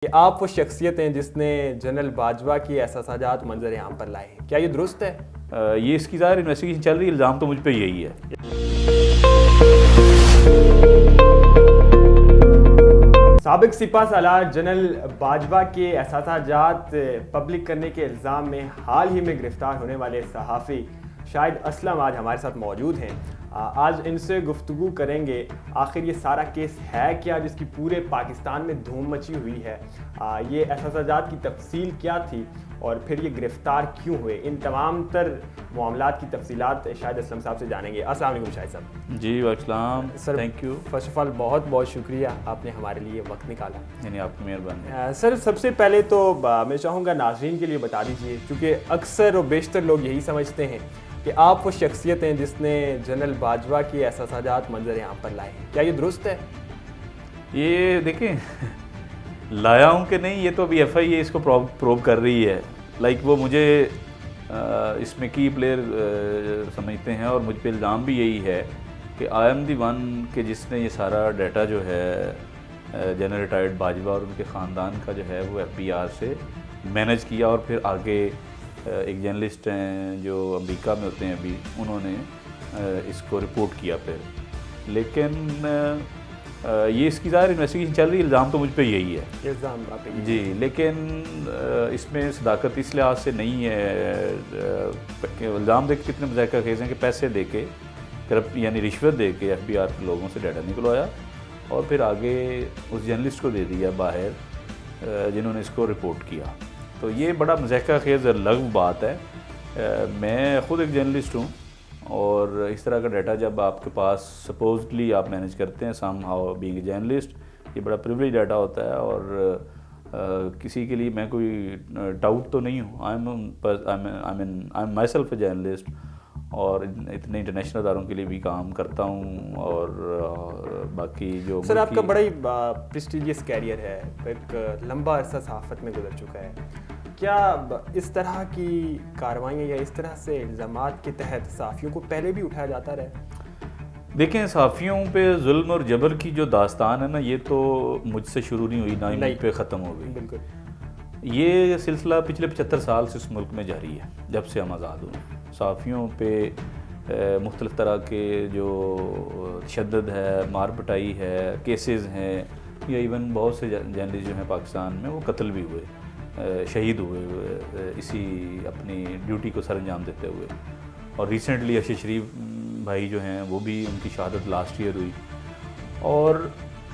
कि आप वो शख्सियत हैं जिसने जनरल बाजवा की एहसासात मंजर आम पर लाए हैं, क्या ये दुरुस्त है? ये इसकी ज़ाहिर इन्वेस्टिगेशन चल रही है। इल्ज़ाम तो मुझ पे यही है। साबिक सिपह सालार जनरल बाजवा के एहसासात पब्लिक करने के इल्ज़ाम में हाल ही में गिरफ्तार होने वाले सहाफ़ी शाहिद असलम आज हमारे साथ मौजूद हैं। आज इनसे गुफ्तगू करेंगे आखिर ये सारा केस है क्या जिसकी पूरे पाकिस्तान में धूम मची हुई है, ये एहसासात की तफसील क्या थी और फिर ये गिरफ्तार क्यों हुए। इन तमाम तर मामलात की तफसीलात शाहिद असलम साहब से जानेंगे। अस्सलाम वालेकुम शाहिद साहब। जी वालेकुम sir, thank you. First of all बहुत बहुत शुक्रिया आपने हमारे लिए वक्त निकाला। यानी आपकी मेहरबानी। सर, सबसे पहले तो मैं चाहूँगा नाज़रीन के लिए बता दीजिए, क्योंकि अक्सर और बेशतर लोग यही समझते हैं कि आप वो शख्सियत हैं जिसने जनरल बाजवा की एहसासात मंजर आम पर लाए हैं, क्या ये दुरुस्त है? ये देखें लाया हूँ कि नहीं, ये तो अभी FIA इसको प्रोब कर रही है। लाइक वो मुझे इसमें की प्लेयर समझते हैं और मुझ पे इल्ज़ाम भी यही है कि आई एम दी वन के जिसने ये सारा डाटा जो है जनरल रिटायर्ड बाजवा और उनके ख़ानदान का जो है वो FBR से मैनेज किया और फिर आगे एक जर्नलिस्ट हैं जो अमेरिका में होते हैं अभी, उन्होंने इसको रिपोर्ट किया फिर। लेकिन ये इसकी ज़ाहिर इन्वेस्टिगेशन चल रही है। इल्ज़ाम तो मुझ पे यही है। इल्ज़ाम आप पे जी, लेकिन इसमें सदाकत इस लिहाज से नहीं है। इल्ज़ाम देख कितने मज़ाक़ा खेज़ हैं कि पैसे दे के करप्ट यानी रिश्वत दे के FBR के लोगों से डाटा निकलवाया और फिर आगे उस जर्नलिस्ट को दे दिया बाहर जिन्होंने इसको रिपोर्ट किया। तो ये बड़ा मज़ाक़ा खेज़ अलग बात है। मैं ख़ुद एक जर्नलिस्ट हूँ और इस तरह का डाटा जब आपके पास सपोजली आप मैनेज करते हैं somehow being a journalist, ये बड़ा प्रिविलेज डाटा होता है और किसी के लिए मैं कोई डाउट तो नहीं हूँ। I am my self a journalist और इतने इंटरनेशनल अदारों के लिए भी काम करता हूँ और बाकी जो सर आपका बड़ा ही प्रेस्टीजियस कैरियर है, एक लंबा अरसा सहाफ़त में गुजर चुका है। क्या इस तरह की कार्रवाइयाँ या इस तरह से इल्ज़ामात के तहत सहाफ़ियों को पहले भी उठाया जाता रहे? देखें, सहाफ़ियों पे जुल्म और जबर की जो दास्तान है ना, ये तो मुझसे शुरू नहीं हुई, ना ही मुझ पे ख़त्म हो गई। बिल्कुल। ये सिलसिला पिछले 75 साल से इस मुल्क में जारी है, जब से हम आज़ाद हुए। सहाफ़ियों पे मुख्तलिफ़ तरह के जो तशद्दुद है, मार पिटाई है, केसेस हैं, या इवन बहुत से जर्नलिस्ट जो हैं पाकिस्तान में वो कत्ल भी हुए, शहीद हुए इसी अपनी ड्यूटी को सरअंजाम देते हुए। और रिसेंटली अर्शद शरीफ भाई जो हैं वो भी, उनकी शहादत लास्ट ईयर हुई। और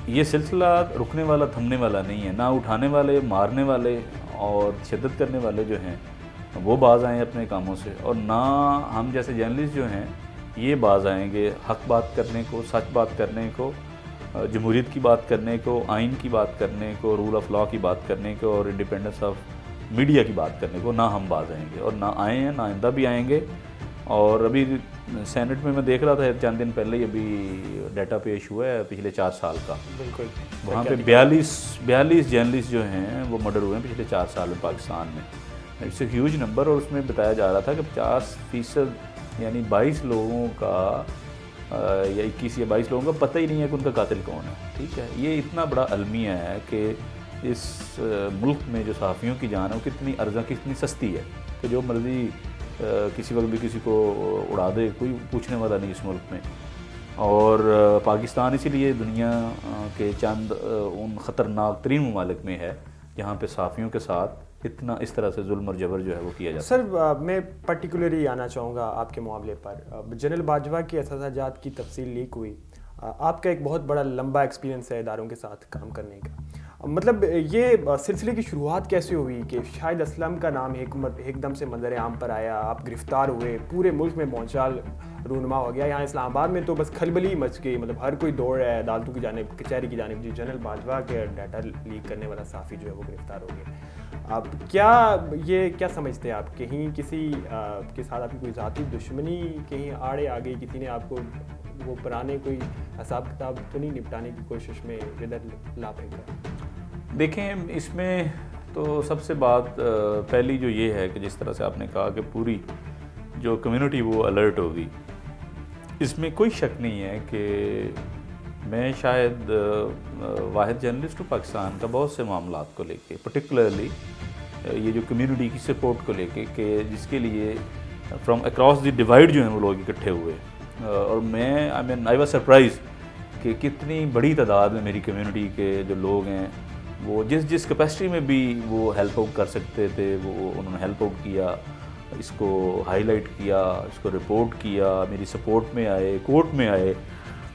ये सिलसिला रुकने वाला, थमने वाला नहीं है। ना उठाने वाले, मारने वाले और तशद्दुद करने वाले जो हैं वो बाज़ आएँ अपने कामों से, और ना हम जैसे जर्नलिस्ट जो हैं ये बाज़ आएंगे हक़ बात करने को, सच बात करने को, जमहूरियत की बात करने को, आइन की बात करने को, रूल ऑफ लॉ की बात करने को और इंडिपेंडेंस ऑफ मीडिया की बात करने को। ना हम बाज़ आएंगे और ना आए हैं, ना आइंदा भी आएंगे। और अभी सेनेट में मैं देख रहा था चंद दिन पहले ही अभी डाटा पेश हुआ है पिछले 4 साल का। बिल्कुल। वहाँ पे 42 जर्नलिस्ट जो हैं वो मर्डर हुए हैं पिछले 4 साल में पाकिस्तान में। It's a huge number. और उसमें बताया जा रहा था कि 50% यानी 22 लोगों का या 21 या 22 लोगों का पता ही नहीं है कि उनका कातिल कौन है। ठीक है, ये इतना बड़ा अलमिया है कि इस मुल्क में जो सहाफ़ियों की जान है वो कितनी अर्जा, कितनी सस्ती है कि जो मर्ज़ी किसी वक्त भी किसी को उड़ा दे, कोई पूछने वाला नहीं इस मुल्क में। और पाकिस्तान इसीलिए दुनिया के चंद उन ख़तरनाक तरीन ममालिक में है जहाँ पे सहाफ़ियों के साथ इतना इस तरह से जुल्म और जबर जो है वो किया जाता है। सर, मैं पर्टिकुलरली आना चाहूँगा आपके मामले पर। जनरल बाजवा की एहसासात की तफसील लीक हुई। आपका एक बहुत बड़ा लंबा एक्सपीरियंस है इदारों के साथ काम करने का। मतलब ये सिलसिले की शुरुआत कैसे हुई कि शाहिद असलम का नाम एकदम से मंजर आम पर आया, आप गिरफ़्तार हुए, पूरे मुल्क में मौचाल रूनुमा हो गया। यहाँ इस्लामाबाद में तो बस खलबली मच गई, मतलब हर कोई दौड़ रहा है अदालतों की जानिब, कचहरी की जानिब, जी जनरल बाजवा के डाटा लीक करने वाला सहाफ़ी जो है वो गिरफ़्तार हो गया। आप क्या समझते हैं आप, कहीं किसी के साथ आपकी कोई ज़ाती दुश्मनी कहीं आड़े आ गई, किसी ने आपको वो पुराने कोई हिसाब किताब तो नहीं निपटाने की कोशिश में इधर ला फेंका? देखें, इसमें तो सबसे बात पहली जो ये है कि जिस तरह से आपने कहा कि पूरी जो कम्युनिटी वो अलर्ट होगी, इसमें कोई शक नहीं है कि मैं शायद वाहिद जर्नलिस्ट हूँ पाकिस्तान का बहुत से मामलात को लेके, पर्टिकुलरली ये जो कम्युनिटी की सपोर्ट को लेके कि जिसके लिए फ्रॉम अक्रॉस द डिवाइड जो हैं वो लोग इकट्ठे हुए। और मैं आई वाज सरप्राइज कि कितनी बड़ी तादाद में मेरी कम्युनिटी के जो लोग हैं वो जिस कैपेसिटी में भी वो हेल्प आउट कर सकते थे वो उन्होंने हेल्प आउट किया, इसको हाईलाइट किया, इसको रिपोर्ट किया, मेरी सपोर्ट में आए, कोर्ट में आए।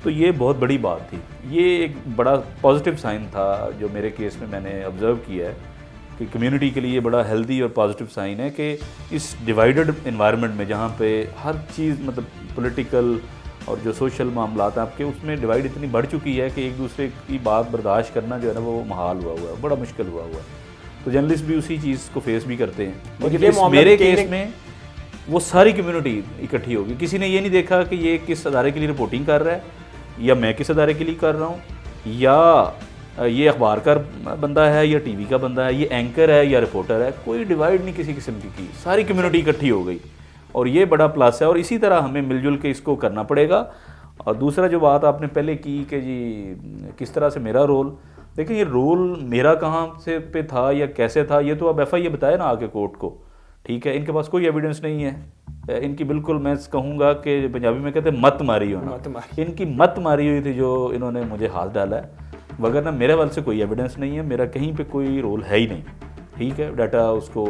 तो ये बहुत बड़ी बात थी। ये एक बड़ा पॉजिटिव साइन था जो मेरे केस में मैंने ऑब्ज़र्व किया है कि कम्युनिटी के लिए बड़ा हेल्दी और पॉजिटिव साइन है कि इस डिवाइडेड इन्वायरमेंट में जहाँ पे हर चीज़ मतलब पॉलिटिकल और जो सोशल मामलात हैं आपके उसमें डिवाइड इतनी बढ़ चुकी है कि एक दूसरे की बात बर्दाश्त करना जो है ना वो महाल हुआ है, बड़ा मुश्किल हुआ है। तो जर्नलिस्ट भी उसी चीज़ को फेस भी करते हैं। लेकिन मेरे केस में वो सारी कम्युनिटी इकट्ठी होगी। किसी ने ये नहीं देखा कि ये किस अदारे के लिए रिपोर्टिंग कर रहा है या मैं किस अदारे के लिए कर रहा हूँ, या ये अखबार का बंदा है या टीवी का बंदा है, ये एंकर है या रिपोर्टर है, कोई डिवाइड नहीं किसी किस्म की सारी कम्युनिटी इकट्ठी हो गई और ये बड़ा प्लस है। और इसी तरह हमें मिलजुल के इसको करना पड़ेगा। और दूसरा जो बात आपने पहले की कि जी किस तरह से मेरा रोल, देखिए ये रोल मेरा कहाँ से पे था या कैसे था ये तो अब FIA बताए ना आके कोर्ट को, ठीक है। इनके पास कोई एविडेंस नहीं है, इनकी बिल्कुल मैं कहूँगा कि पंजाबी में कहते हैं मत मारी हो ना, इनकी मत मारी हुई थी जो इन्होंने मुझे हाथ डाला है, वगैरह मेरे वाल से कोई एविडेंस नहीं है, मेरा कहीं पे कोई रोल है ही नहीं, ठीक है। डाटा उसको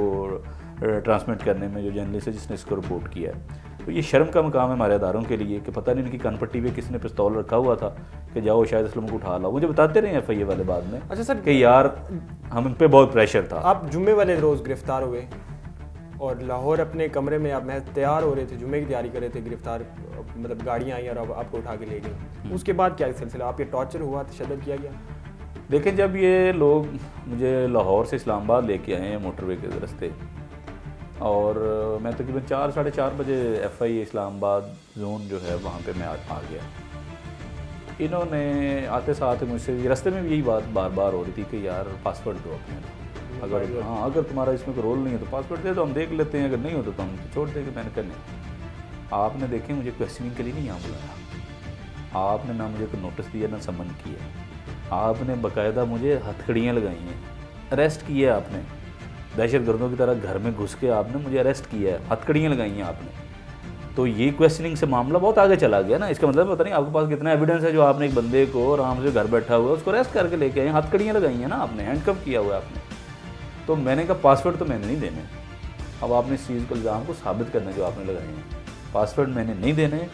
ट्रांसमिट करने में जो जर्नलिस्ट है जिसने इसको रिपोर्ट किया है, तो ये शर्म का मकाम है हमारे अदारों के लिए कि पता नहीं इनकी कनपट्टी पे किसने पिस्तौल रखा हुआ था कि जाओ शायद असलम को उठा लाओ। मुझे बताते रहे FIA वाले बाद में। अच्छा सर कि यार हम पे बहुत प्रेशर था। आप जुम्मे वाले रोज़ गिरफ्तार हुए और लाहौर अपने कमरे में आप महज तैयार हो रहे थे, जुम्मे की तैयारी कर रहे थे, गिरफ्तार मतलब गाड़ियाँ आई और अब आपको उठा के ले गई। उसके बाद क्या सिलसिला, आपके टॉर्चर हुआ, तशद्दुद किया गया? देखिए जब ये लोग मुझे लाहौर से इस्लामाबाद लेके आए हैं मोटरवे के रास्ते, और मैं तकरीबन 4 साढ़े 4 बजे FIA इस्लामाबाद जोन जो है वहाँ पे मैं आ गया। इन्होंने आते साथ मुझसे रास्ते में भी यही बात बार बार हो रही थी कि यार पासपोर्ट दो अपने, अगर तुम्हारा इसमें कोई रोल नहीं है तो पासपोर्ट दे दो, हम देख लेते हैं, अगर नहीं हो तो हम छोड़ देंगे। मैंने कहा नहीं, आपने देखें मुझे क्वेश्चनिंग के लिए नहीं यहाँ बुलाया, आपने ना मुझे कोई नोटिस दिया ना समन किया, आपने बाकायदा मुझे हथकड़ियाँ लगाई हैं, अरेस्ट किया आपने, दहशतगर्दों की तरह घर में घुस के आपने मुझे अरेस्ट किया है, हथकड़ियाँ लगाई हैं आपने। तो ये क्वेश्चनिंग से मामला बहुत आगे चला गया ना। इसका मतलब पता नहीं आपके पास कितना एविडेंस है जो आपने एक बंदे को आराम से घर बैठा हुआ है उसको अरेस्ट करके लेके आए, हथकड़ियाँ लगाई हैं ना आपने, हैंडकफ किया हुआ है आपने। तो मैंने कहा पासवर्ड तो मैंने नहीं देने, अब आपने इस चीज़ को इल्ज़ाम को साबित करना जो आपने लगाए हैं, पासवर्ड मैंने नहीं देने।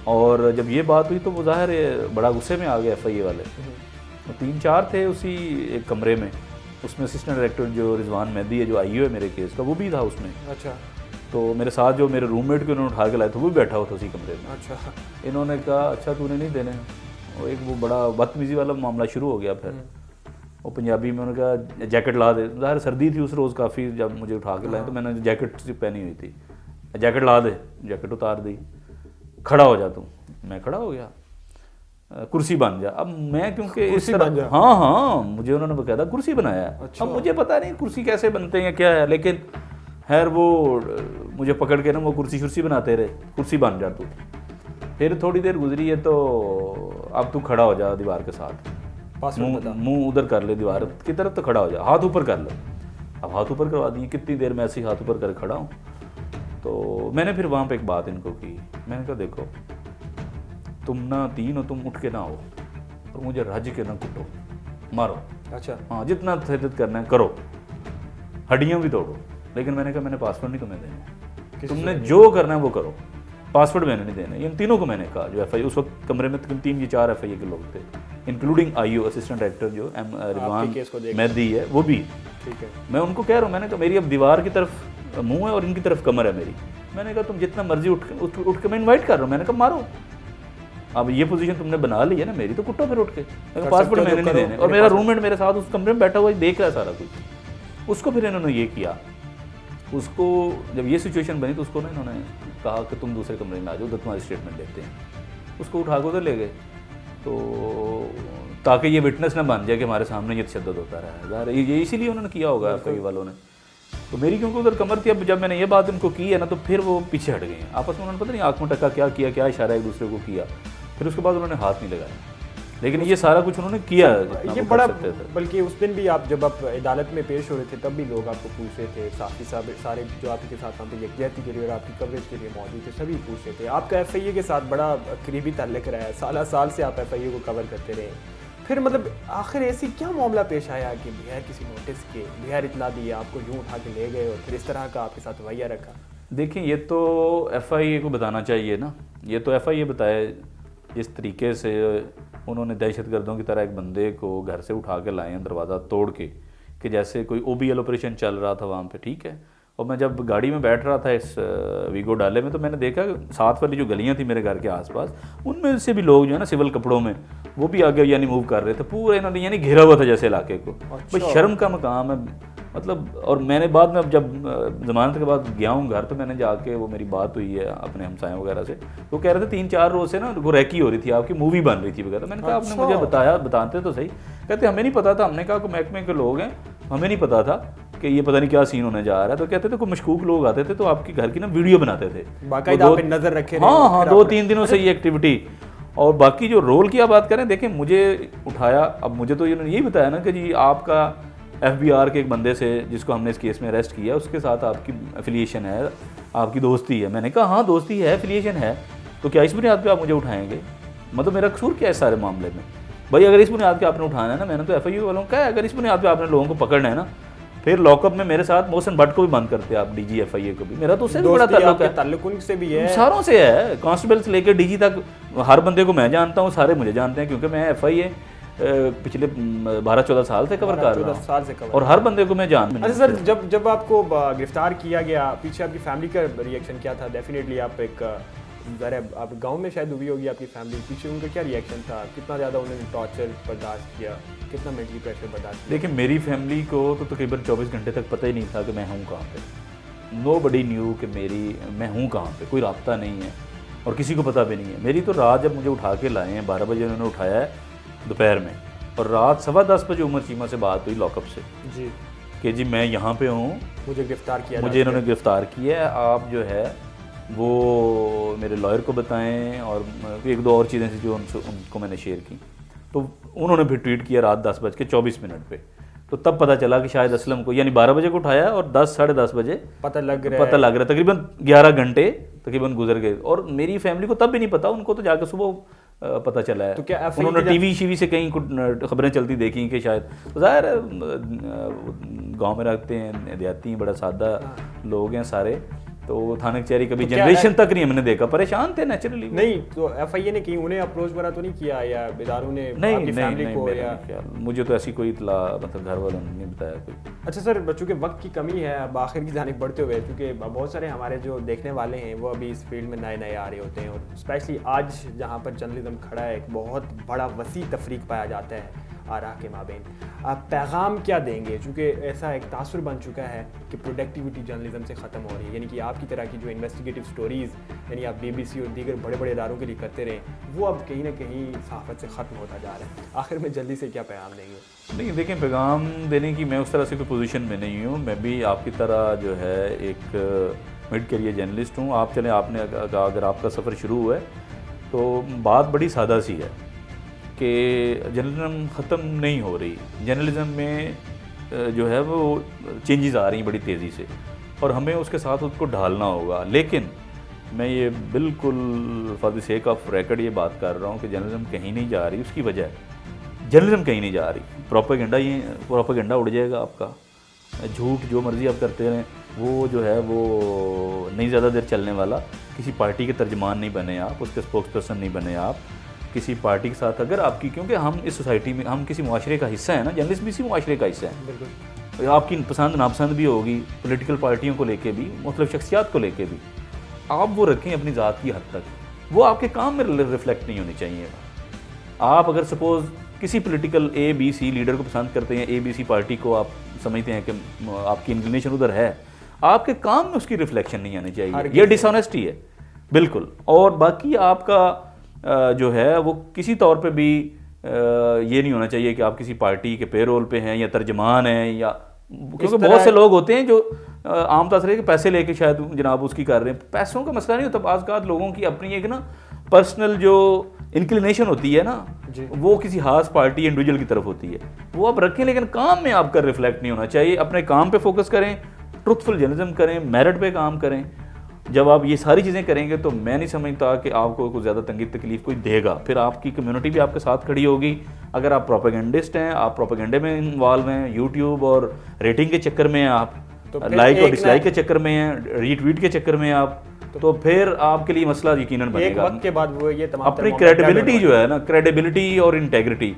और जब ये बात हुई तो वो ज़ाहिर है बड़ा गुस्से में आ गया FIA वाले। तो 3-4 थे उसी एक कमरे में, उसमें असिस्टेंट डायरेक्टर जो रिजवान मेहदी है जो IO है मेरे केस का वो भी था उसमें। अच्छा। तो मेरे साथ जो मेरे रूममेट को उन्होंने उठा के लाए थे वो भी बैठा हुआ था उसी कमरे में। अच्छा। इन्होंने कहा अच्छा तूने नहीं देने, और एक वो बड़ा बदतमीज़ी वाला मामला शुरू हो गया। फिर वो पंजाबी में उन्होंने कहा जैकेट ला दे, ज़ाहिर सर्दी थी उस रोज़ काफ़ी, जब मुझे उठा के लाए तो मैंने जैकेट पहनी हुई थी, जैकेट ला दे, जैकेट उतार दी, खड़ा हो जा तू, मैं खड़ा हो गया, कुर्सी बन जा। अब मैं क्योंकि इस तरह हाँ मुझे उन्होंने बकायदा कुर्सी बनाया है। अच्छा। अब मुझे पता नहीं कुर्सी कैसे बनते हैं क्या है, लेकिन खैर वो मुझे पकड़ के ना वो कुर्सी बनाते रहे, कुर्सी बन जा तू। फिर थोड़ी देर गुजरी है तो अब तू खड़ा हो जा दीवार के साथ, मुंह उधर कर ले दीवार की तरफ, तो खड़ा हो जा, हाथ ऊपर कर ले। अब हाथ ऊपर करवा दिए, कितनी देर में ऐसे ही हाथ ऊपर कर खड़ा हूँ। तो मैंने फिर वहाँ पे एक बात इनको की, मैंने कहा देखो तुम ना तीन हो, तुम उठ के ना हो और मुझे रज के ना कुटो, मारो। अच्छा। हाँ जितना तशद्दुद करना है करो, हड्डियाँ भी तोड़ो, लेकिन मैंने कहा मैंने पासवर्ड नहीं तुम्हें देने, तुमने जो करना है वो करो, पासवर्ड मैंने नहीं देने। इन तीनों को मैंने कहा जो FIA उस वक्त कमरे में 3 या 4 FIA के लोग थे, इंक्लूडिंग IO असिस्टेंट डायरेक्टर जो रिजवान मेहदी है वो भी। ठीक है। मैं उनको कह रहा हूँ, मैंने कहा मेरी अब दीवार की तरफ मुंह है और इनकी तरफ कमर है मेरी, मैंने कहा तुम जितना मर्जी उठ के मैं इन्वाइट कर रहा हूँ, मैंने कहा मारो, अब ये पोजीशन तुमने बना ली है ना मेरी, तो कुटो फिर उठ के, पासपोर्ट मैंने नहीं देने। और मेरा रूममेट मेरे साथ उस कमरे में बैठा हुआ देख रहा है सारा कुछ। उसको फिर इन्होंने ये किया, उसको जब ये सिचुएशन बनी तो उसको ना इन्होंने कहा कि तुम दूसरे कमरे में आ जाओ, तुम्हारी स्टेटमेंट लेते हैं। उसको उठा के उधर ले गए, तो ताकि ये विटनेस ना बन जाए कि हमारे सामने ये तशद्दुद होता रहा है, ये इसीलिए उन्होंने किया होगा FIA वालों ने। तो मेरी क्योंकि उधर कमर थी, अब जब मैंने ये बात उनको की है ना तो फिर वो पीछे हट गए हैं आपस में। उन्होंने पता नहीं आँख में टक्का क्या किया, क्या इशारा एक दूसरे को किया, फिर उसके बाद उन्होंने हाथ नहीं लगाया। लेकिन ये सारा कुछ उन्होंने किया ये बड़ा, बल्कि उस दिन भी आप जब आप अदालत में पेश हो रहे थे तब भी लोग आपको पूछ रहे थे, साथी साहब सारे जो आपके साथ वहाँ पे यकजहती के लिए और आपकी कवरेज के लिए मौजूद थे, सभी पूछ रहे थे। आपका एफआईए के साथ बड़ा करीबी ताल्लुक रहा है, साल से आप एफआईए को कवर करते रहे। फिर मतलब आखिर ऐसी क्या मामला पेश आया कि बगैर किसी नोटिस के, बगैर इतला दिए आपको यूँ उठा के ले गए और फिर इस तरह का आपके साथ रवैया रखा? देखिए, ये तो एफआईए को बताना चाहिए ना, ये तो एफआईए बताए जिस तरीके से उन्होंने दहशतगर्दों की तरह एक बंदे को घर से उठा के लाए हैं दरवाज़ा तोड़ के, कि जैसे कोई ओबीएल ऑपरेशन चल रहा था वहाँ पे, ठीक है। और मैं जब गाड़ी में बैठ रहा था इस वीगो डाले में, तो मैंने देखा साथ वाली जो गलियाँ थी मेरे घर के आसपास, उनमें से भी लोग जो है ना सिविल कपड़ों में, वो भी आगे यानी मूव कर रहे थे, पूरा इन्होंने यानी घेरा हुआ था जैसे इलाके को। भाई शर्म का मकाम है मतलब। और मैंने बाद में जब ज़मानत के बाद गया हूँ घर, तो मैंने जाके, वो मेरी बात हुई है अपने हमसायों वगैरह से, तो कह रहे थे 3-4 रोज़ से ना वो रैकी हो रही थी, आपकी मूवी बन रही थी वगैरह। मैंने कहा आपने मुझे बताते तो सही। कहते हमें नहीं पता था। हमने कहा कि महकमे के लोग हैं, हमें नहीं पता था कि ये पता नहीं क्या सीन होने जा रहा है। तो कहते थे कोई मशकूक लोग आते थे तो आपके घर की ना वीडियो बनाते थे, बाकायदा आप नजर रखे। हाँ, 2-3 दिनों से ये एक्टिविटी। और बाकी जो रोल की आप बात करें, देखें मुझे उठाया, अब मुझे तो इन्होंने यही बताया ना कि जी आपका एफबीआर के एक बंदे से जिसको हमने इस केस में अरेस्ट किया, उसके साथ आपकी एफिलिएशन है, आपकी दोस्ती है। मैंने कहा हाँ दोस्ती है, एफिलिएशन है, तो क्या इस बुनियाद पे आप मुझे उठाएंगे? मतलब मेरा कसूर क्या है इस सारे मामले में? भाई अगर इस बुनियाद पे आपने उठाना है ना, मैंने तो एफआईए वालों को कहा है, अगर इस बुनियाद पे आपने लोगों को पकड़ना है ना, फिर लॉकअप में मेरे साथ मोहसिन भट्ट को भी बंद करते आप, डीजी एफआईए को भी। मेरा तो उससे भी बड़ा ताल्लुक उनसे भी है, सारों से है, कांस्टेबल से लेकर डीजी तक। हर बंदे को मैं जानता हूँ, सारे मुझे जानते हैं, क्योंकि मैं एफआईए पिछले 12-14 साल से कवर कर रहा हूँ और हर बंदे को मैं जानता हूँ। अच्छा सर, जब आपको गिरफ्तार किया गया, पीछे आपकी फैमिली का रिएक्शन क्या था? डेफिनेटली आप एक ज़रा आप गांव में शायद हुई होगी आपकी फैमिली, पीछे उनका क्या रिएक्शन था? कितना ज़्यादा उन्होंने टॉर्चर बर्दाश्त किया, कितना मेंटली प्रेशर बर्दाश्त किया? देखिए, मेरी फैमिली को तो तकरीबन 24 घंटे तक पता ही नहीं था कि मैं हूँ कहाँ पे। नोबडी न्यू कि मैं हूँ कहाँ पे, कोई राब्ता नहीं है और किसी को पता भी नहीं है। मेरी तो रात जब मुझे उठा के लाए हैं, 12 बजे उन्होंने उठाया है दोपहर में, और रात 10:15 बजे उमर चीमा से बात हुई लॉकअप से जी कि जी मैं यहाँ पे हूँ, मुझे गिरफ्तार किया, मुझे इन्होंने गिरफ्तार किया है, आप जो है वो मेरे लॉयर को बताएं, और 1-2 और चीज़ें थी जो उनको मैंने शेयर की। तो उन्होंने फिर ट्वीट किया रात 10:24 पे। तो तब पता चला कि शायद असलम को, यानी 12 बजे को उठाया और 10-10:30 बजे पता लग रहा है, तकरीबन 11 घंटे तकरीबन गुजर गए। और मेरी फैमिली को तब भी नहीं पता, उनको तो जाकर सुबह पता चला है। तो क्या उन्होंने टीवी से कहीं खबरें चलती देखी कि शायद, तो ज़ाहिर है गाँव में रहते हैं, देहाती हैं, बड़ा सादा लोग हैं सारे, तो थाने कचहरी कभी जनरेशन तक नहीं हमने देखा, परेशान थे नेचुरली। नहीं तो एफआईए ने कहीं उन्हें अप्रोच वगैरह तो नहीं किया, या इदारों ने आपकी फैमिली को? या मुझे तो ऐसी कोई इतला मतलब घर वालों ने नहीं बताया कोई। अच्छा सर, बच्चों के वक्त की कमी है, अब आखिर की जानिब बढ़ते हुए, क्योंकि बहुत सारे हमारे जो देखने वाले हैं वो अभी इस फील्ड में नए आ रहे होते हैं, और स्पेशली आज जहाँ पर जर्नलिज्म खड़ा है, एक बहुत बड़ा वसी तफरीक पाया जाता है आरा के माबेन। आप पैगाम क्या देंगे, चूँकि ऐसा एक तासुर बन चुका है कि प्रोडक्टिविटी जर्नलिज्म से ख़त्म हो रही है, यानी कि आपकी तरह की जो इन्वेस्टिगेटिव स्टोरीज़ यानी आप BBC और दीगर बड़े बड़े इदारों के लिए करते रहें, वो अब कहीं ना कहीं सहाफ़त से ख़त्म होता जा रहा है। आखिर में जल्दी से क्या पैगाम देंगे? नहीं देखें, पैगाम देने की मैं उस तरह से कोई पोजीशन में नहीं हूँ। मैं भी आपकी तरह जो है एक मिड करियर जर्नलिस्ट हूँ। आप चलें, आपने कहा अगर आपका सफ़र शुरू हुआ है तो बात बड़ी सादा सी है कि जर्नलिज्म ख़त्म नहीं हो रही। जर्नलिज्म में जो है वो चेंजेस आ रही हैं बड़ी तेज़ी से, और हमें उसके साथ उसको ढालना होगा। लेकिन मैं ये बिल्कुल for the sake of record ये बात कर रहा हूँ कि जर्नलिज्म कहीं नहीं जा रही। उसकी वजह जर्नलिज्म कहीं नहीं जा रही, प्रोपेगेंडा उड़ जाएगा आपका, झूठ जो मर्ज़ी आप करते रहें, वो जो है वो नहीं ज़्यादा देर चलने वाला। किसी पार्टी के तर्जमान नहीं बने आप, उसके स्पोक्स पर्सन नहीं बने आप किसी पार्टी के साथ। अगर आपकी, क्योंकि हम इस सोसाइटी में, हम किसी मुआशरे का हिस्सा है ना, जर्नलिस्ट भी इसी मुआशरे का हिस्सा है। बिल्कुल, आपकी पसंद नापसंद भी होगी, पॉलिटिकल पार्टियों को लेके भी, मतलब शख्सियात को लेके भी, आप वो रखें अपनी ज़ात की हद तक, वो आपके काम में रिफ्लेक्ट नहीं होनी चाहिए। आप अगर सपोज़ किसी पॉलिटिकल ABC लीडर को पसंद करते हैं, ABC पार्टी को आप समझते हैं कि आपकी इंक्लिनेशन उधर है, आपके काम में उसकी रिफ्लेक्शन नहीं आनी चाहिए। ये डिसऑनेस्टी है बिल्कुल। और बाकी आपका जो है वो किसी तौर पे भी ये नहीं होना चाहिए कि आप किसी पार्टी के पेरोल पे हैं या तर्जमान हैं, या क्योंकि बहुत से लोग होते हैं जो आमतौर से पैसे लेके शायद जनाब उसकी कर रहे हैं। पैसों का मसला नहीं होता, बाज़ लोगों की अपनी एक ना पर्सनल जो इंक्लिनेशन होती है ना, वो किसी खास पार्टी इंडिविजुअल की तरफ होती है, वो आप रखें, लेकिन काम में आपका रिफ्लेक्ट नहीं होना चाहिए। अपने काम पे फोकस करें, ट्रुथफुल जर्नलिज्म करें, मेरिट पे काम करें। जब आप ये सारी चीज़ें करेंगे तो मैं नहीं समझता कि आपको कुछ ज़्यादा तंगी तकलीफ कोई देगा। फिर आपकी कम्युनिटी भी आपके साथ खड़ी होगी। अगर आप प्रोपेगेंडिस्ट हैं, आप प्रोपेगेंडे में इन्वॉल्व हैं, यूट्यूब और रेटिंग के चक्कर में आप, लाइक और डिसलाइक के चक्कर में हैं, रीट्वीट के चक्कर में आप, तो फिर आपके लिए मसला यकीनन बनेगा। एक वक्त के बाद वो ये तमाम अपनी क्रेडिबिलिटी जो है ना, क्रेडिबिलिटी और इंटेग्रिटी,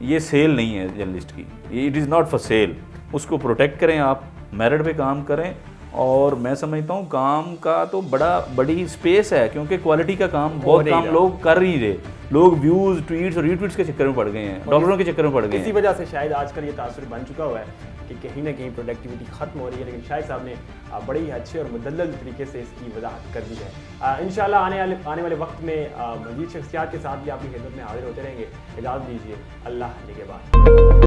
ये सेल नहीं है जर्नलिस्ट की, ये it is not for sale. उसको प्रोटेक्ट करें, आप मेरिट पे काम करें। और मैं समझता हूँ काम का तो बड़ी स्पेस है, क्योंकि क्वालिटी का काम बहुत काम लोग कर नहीं रहे। लोग व्यूज़, ट्वीट्स और रीट्वीट्स के चक्कर में पड़ गए हैं, डॉलरों के चक्कर में पड़ गए हैं। इसी वजह से शायद आजकल ये तासुर बन चुका हुआ है कि कहीं ना कहीं प्रोडक्टिविटी खत्म हो रही है। लेकिन शायद साहब ने बड़े ही अच्छे और मुदल्लल तरीके से इसकी वजाहत कर दी है। इंशाल्लाह आने वाले वक्त में मजीद शख्सियात के साथ भी आपकी खिदमत में हाजिर होते रहेंगे। इजाज़त दीजिए, अल्लाह निगहबान।